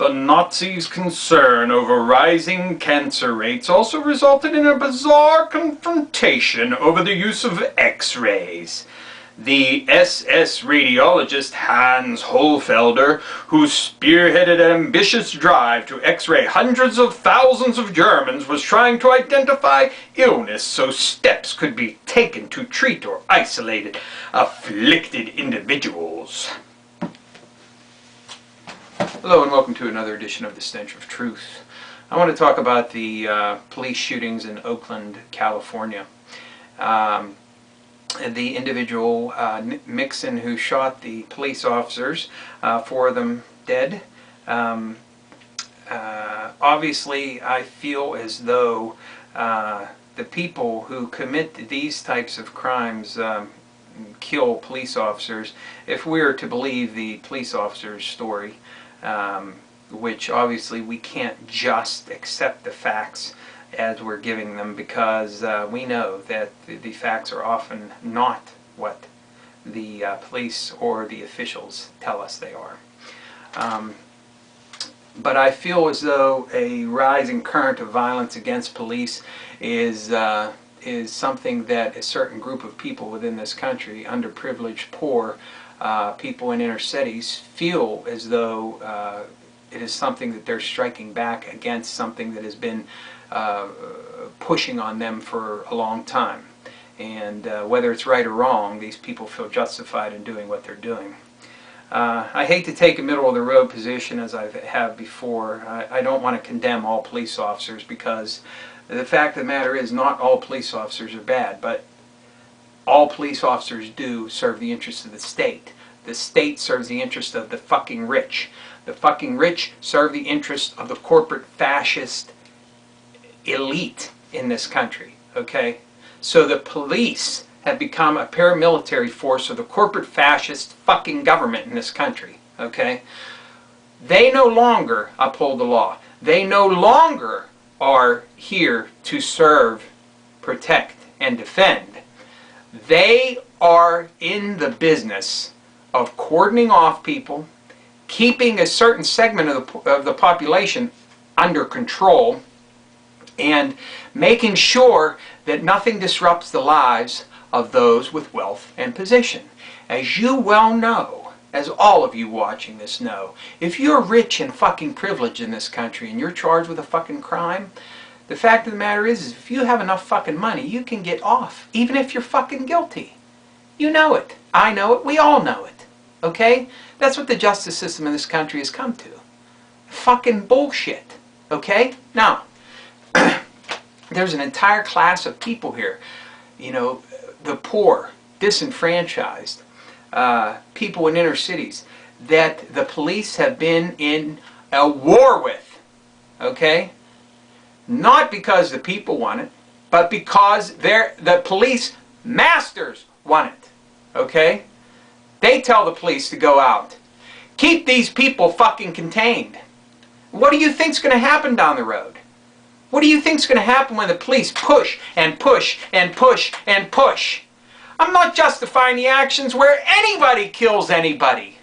The Nazis' concern over rising cancer rates also resulted in a bizarre confrontation over the use of X-rays. The SS radiologist Hans Hohlfelder, who spearheaded an ambitious drive to X-ray hundreds of thousands of Germans, was trying to identify illness so steps could be taken to treat or isolate afflicted individuals. Hello and welcome to another edition of the Stench of Truth. I want to talk about the police shootings in Oakland, California. The individual, Mixon, who shot the police officers, 4 of them dead. Obviously, I feel as though the people who commit these types of crimes kill police officers, if we are to believe the police officer's story, which obviously we can't just accept the facts as we're giving them, because we know that the facts are often not what the police or the officials tell us they are. But I feel as though a rising current of violence against police is something that a certain group of people within this country, underprivileged, poor, people in inner cities, feel as though it is something that they're striking back against, something that has been pushing on them for a long time. And whether it's right or wrong, these people feel justified in doing what they're doing. I hate to take a middle-of-the-road position, as I have before. I don't want to condemn all police officers, because the fact of the matter is not all police officers are bad, but all police officers do serve the interests of the state. The state serves the interest of the fucking rich. The fucking rich serve the interest of the corporate fascist elite in this country, okay? So the police have become a paramilitary force of the corporate fascist fucking government in this country, okay? They no longer uphold the law. They no longer are here to serve, protect, and defend. They are in the business of cordoning off people, keeping a certain segment of the population under control, and making sure that nothing disrupts the lives of those with wealth and position. As you well know, as all of you watching this know, if you're rich and fucking privileged in this country and you're charged with a fucking crime, the fact of the matter is if you have enough fucking money, you can get off, even if you're fucking guilty. You know it. I know it. We all know it. Okay? That's what the justice system in this country has come to. Fucking bullshit. Okay? Now, there's an entire class of people here, you know, the poor, disenfranchised, people in inner cities that the police have been in a war with, okay? Not because the people want it, but because the police masters want it, okay? They tell the police to go out. Keep these people fucking contained. What do you think's going to happen down the road? What do you think's going to happen when the police push and push and push and push? I'm not justifying the actions where anybody kills anybody.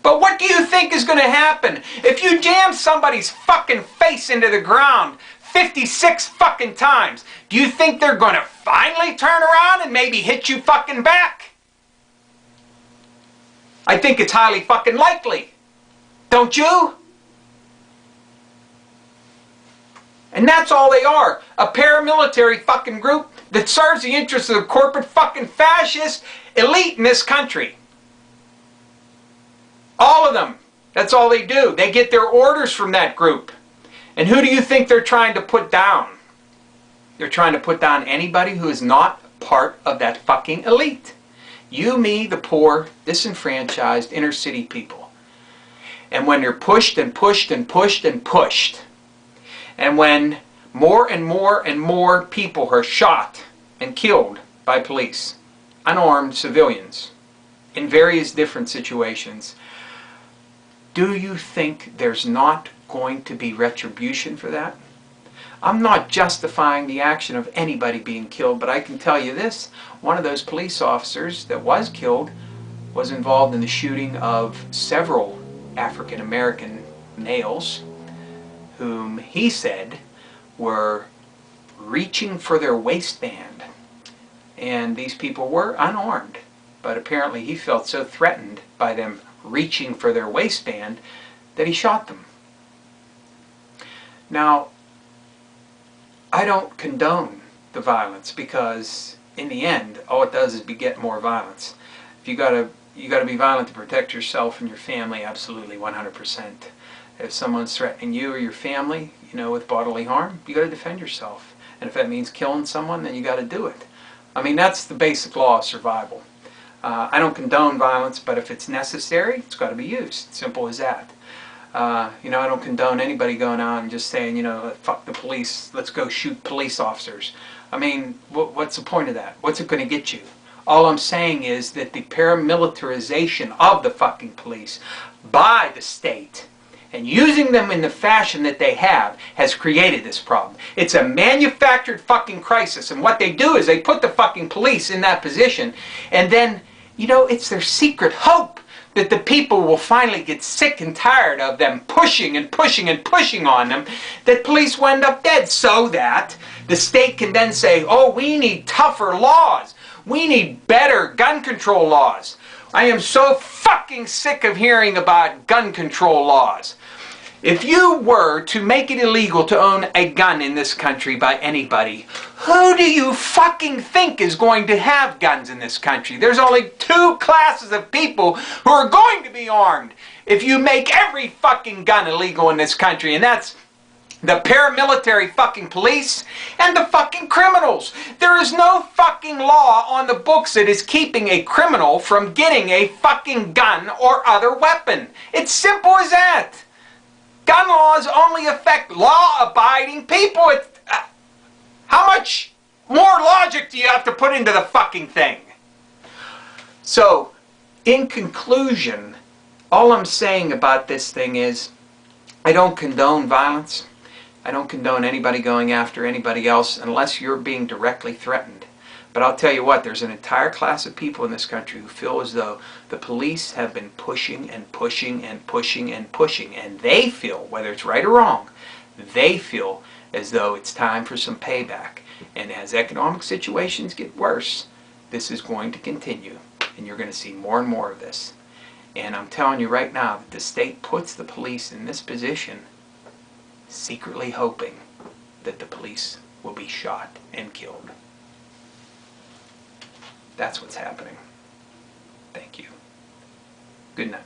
But what do you think is going to happen if you jam somebody's fucking face into the ground 56 fucking times? Do you think they're going to finally turn around and maybe hit you fucking back? I think it's highly fucking likely. Don't you? And that's all they are. A paramilitary fucking group that serves the interests of the corporate fucking fascist elite in this country. All of them. That's all they do. They get their orders from that group. And who do you think they're trying to put down? They're trying to put down anybody who is not part of that fucking elite. You, me, the poor, disenfranchised, inner city people. And when they're pushed and pushed and pushed and pushed, and when more and more and more people are shot and killed by police, unarmed civilians, in various different situations, do you think there's not going to be retribution for that? I'm not justifying the action of anybody being killed, but I can tell you this. One of those police officers that was killed was involved in the shooting of several African American males whom he said were reaching for their waistband. And these people were unarmed, but apparently he felt so threatened by them reaching for their waistband that he shot them. Now, I don't condone the violence, because in the end all it does is beget more violence. If you gotta be violent to protect yourself and your family, absolutely, 100%. If someone's threatening you or your family, with bodily harm, you gotta defend yourself. And if that means killing someone, then you gotta do it. I mean, that's the basic law of survival. I don't condone violence, but if it's necessary, it's got to be used. Simple as that. I don't condone anybody going out and just saying, fuck the police, let's go shoot police officers. I mean, what's the point of that? What's it going to get you? All I'm saying is that the paramilitarization of the fucking police by the state and using them in the fashion that they have has created this problem. It's a manufactured fucking crisis, and what they do is they put the fucking police in that position, and then, it's their secret hope that the people will finally get sick and tired of them pushing and pushing and pushing on them, that police will end up dead, so that the state can then say, oh, we need tougher laws. We need better gun control laws. I am so fucking sick of hearing about gun control laws. If you were to make it illegal to own a gun in this country by anybody, who do you fucking think is going to have guns in this country? There's only two classes of people who are going to be armed if you make every fucking gun illegal in this country, and that's the paramilitary fucking police and the fucking criminals. There is no fucking law on the books that is keeping a criminal from getting a fucking gun or other weapon. It's simple as that. Gun laws only affect law-abiding people. How much more logic do you have to put into the fucking thing? So, in conclusion, all I'm saying about this thing is, I don't condone violence. I don't condone anybody going after anybody else unless you're being directly threatened. But I'll tell you what, there's an entire class of people in this country who feel as though the police have been pushing and pushing and pushing and pushing, and they feel, whether it's right or wrong, they feel as though it's time for some payback. And as economic situations get worse, this is going to continue, and you're going to see more and more of this. And I'm telling you right now that the state puts the police in this position secretly hoping that the police will be shot and killed. That's what's happening. Thank you. Good night.